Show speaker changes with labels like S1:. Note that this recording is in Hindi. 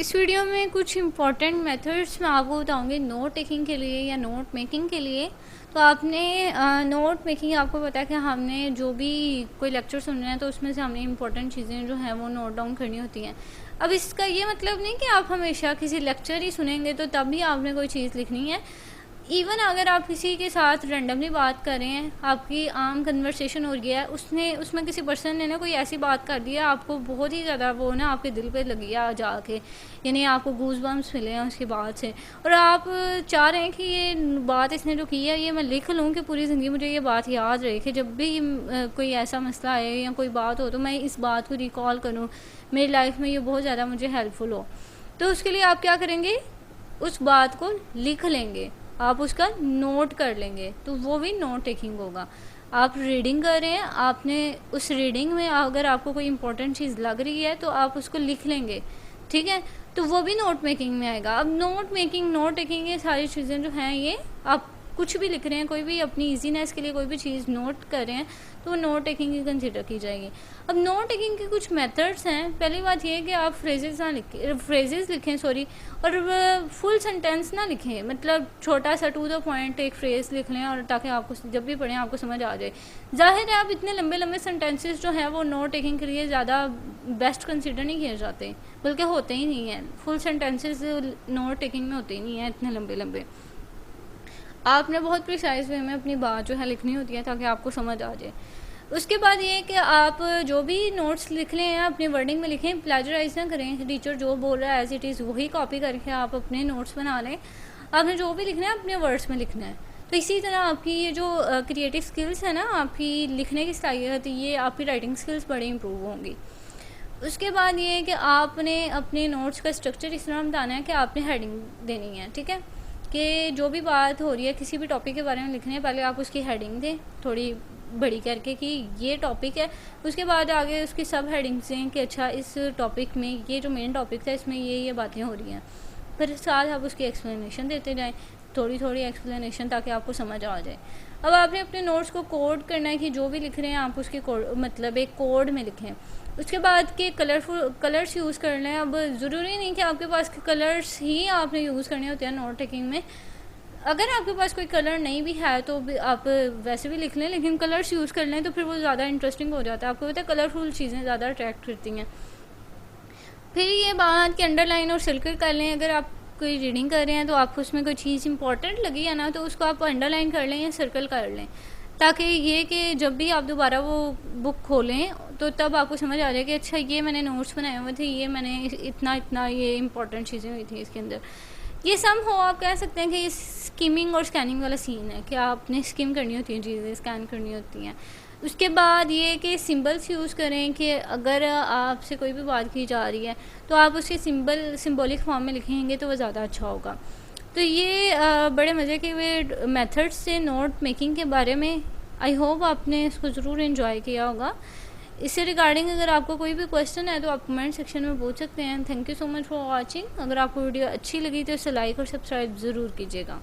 S1: इस वीडियो में कुछ इम्पॉर्टेंट मेथड्स मैं आपको बताऊंगी नोट टेकिंग के लिए या नोट मेकिंग के लिए। तो आपने नोट मेकिंग आपको पता है कि हमने जो भी कोई लेक्चर सुन रहे हैं तो उसमें से हमने इम्पॉर्टेंट चीज़ें जो हैं वो नोट डाउन करनी होती हैं। अब इसका ये मतलब नहीं कि आप हमेशा किसी लेक्चर ही सुनेंगे तो तब भी आपने कोई चीज़ लिखनी है। इवन अगर आप किसी के साथ रैंडमली बात कर रहे हैं, आपकी आम कन्वर्सेशन हो गया है, उसमें किसी पर्सन ने ना कोई ऐसी बात कर दी है, आपको बहुत ही ज़्यादा वो ना आपके दिल पे लगी है जाके, यानी आपको गूज बम्स मिले हैं उसकी बात से, और आप चाह रहे हैं कि ये बात इसने जो की है ये मैं लिख लूँ कि पूरी ज़िंदगी मुझे ये बात याद रहे कि जब भी कोई ऐसा मसला आए या कोई बात हो तो मैं इस बात को रिकॉल करूँ, मेरी लाइफ में ये बहुत ज़्यादा मुझे हेल्पफुल हो। तो उसके लिए आप क्या करेंगे, उस बात को लिख लेंगे, आप उसका नोट कर लेंगे, तो वो भी नोट टेकिंग होगा। आप रीडिंग कर रहे हैं, आपने उस रीडिंग में अगर आपको कोई इंपॉर्टेंट चीज़ लग रही है तो आप उसको लिख लेंगे, ठीक है, तो वो भी नोट मेकिंग में आएगा। अब नोट मेकिंग, नोट टेकिंग, ये सारी चीज़ें जो हैं ये आप कुछ भी लिख रहे हैं, कोई भी अपनी इजीनेस के लिए कोई भी चीज़ नोट कर रहे हैं तो वो नोट टेकिंग की कंसिडर की जाएगी। अब नोट टेकिंग के कुछ मेथड्स हैं। पहली बात ये है कि आप फ्रेजेस लिखें और फुल सेंटेंस ना लिखें, मतलब छोटा सा टू द पॉइंट एक फ्रेज लिख लें और ताकि आपको जब भी पढ़ें आपको समझ आ जाए। जाहिर है आप इतने लंबे लंबे सेंटेंसेस जो हैं वो नोट टेकिंग के लिए ज़्यादा बेस्ट कंसिडर नहीं किए जाते, बल्कि होते ही नहीं हैं। फुल सेंटेंसेस नोट टेकिंग में होते ही नहीं हैं इतने लंबे लंबे। आपने बहुत प्रिसाइज वे में अपनी बात जो है लिखनी होती है ताकि आपको समझ आ जाए। उसके बाद ये कि आप जो भी नोट्स लिख लें हैं अपनी वर्डिंग में लिखें, प्लेजराइज ना करें। टीचर जो बोल रहा है एज इट इज़ वही कॉपी करके आप अपने नोट्स बना लें। आपने जो भी लिखना है अपने वर्ड्स में लिखना है। तो इसी तरह आपकी ये जो क्रिएटिव स्किल्स है ना, आपकी लिखने की सलाहियत, ये आपकी राइटिंग स्किल्स बड़ी इंप्रूव होंगी। उसके बाद ये है कि आपने अपने नोट्स का स्ट्रक्चर इस तरह बताना है कि आपने हेडिंग देनी है, ठीक है, कि जो भी बात हो रही है किसी भी टॉपिक के बारे में लिखने है, पहले आप उसकी हेडिंग दें थोड़ी बड़ी करके कि ये टॉपिक है। उसके बाद आगे उसकी सब हेडिंग्स दें कि अच्छा इस टॉपिक में ये जो मेन टॉपिक था इसमें ये बातें हो रही हैं। फिर साथ आप उसकी एक्सप्लेनेशन देते जाएं, थोड़ी थोड़ी एक्सप्लेनेशन, ताकि आपको समझ आ जाए। अब आपने अपने नोट्स को कोड करना है कि जो भी लिख रहे हैं आप उसके कोड, मतलब एक कोड में लिखें। उसके बाद के कलर्स यूज़ करना है। अब ज़रूरी नहीं कि आपके पास के कलर्स ही आपने यूज़ करने होते हैं नोट टेकिंग में। अगर आपके पास कोई कलर नहीं भी है तो भी आप वैसे भी लिख लें, लेकिन कलर्स यूज़ कर लें तो फिर वो ज़्यादा इंटरेस्टिंग हो जाता है। आपको पता है कलरफुल चीज़ें ज़्यादा अट्रैक्ट करती हैं। फिर ये बात कि अंडरलाइन और सर्कल कर लें। अगर आप कोई रीडिंग कर रहे हैं तो आपको उसमें कोई चीज़ इंपॉर्टेंट लगी है ना, तो उसको आप अंडरलाइन कर लें या सर्कल कर लें, ताकि ये कि जब भी आप दोबारा वो बुक खोलें तो तब आपको समझ आ जाए कि अच्छा ये मैंने नोट्स बनाए हुए थे, ये मैंने इतना इतना ये इंपॉर्टेंट चीज़ें हुई थी इसके अंदर। ये सम हो, आप कह सकते हैं कि ये स्किमिंग और स्कैनिंग वाला सीन है कि आपने स्किम करनी होती है चीज़ें, स्कैन करनी होती हैं। उसके बाद ये कि सिंबल्स यूज़ करें कि अगर आपसे कोई भी बात की जा रही है तो आप उसके सिंबॉलिक फॉर्म में लिखेंगे तो वो ज़्यादा अच्छा होगा। तो ये बड़े मज़े के वे मेथड्स से नोट मेकिंग के बारे में। आई होप आपने इसको ज़रूर इन्जॉय किया होगा। इससे रिगार्डिंग अगर आपको कोई भी क्वेश्चन है तो आप कमेंट सेक्शन में पूछ सकते हैं। Thank you so much for watching. अगर आपको वीडियो अच्छी लगी तो इसे लाइक और सब्सक्राइब ज़रूर कीजिएगा।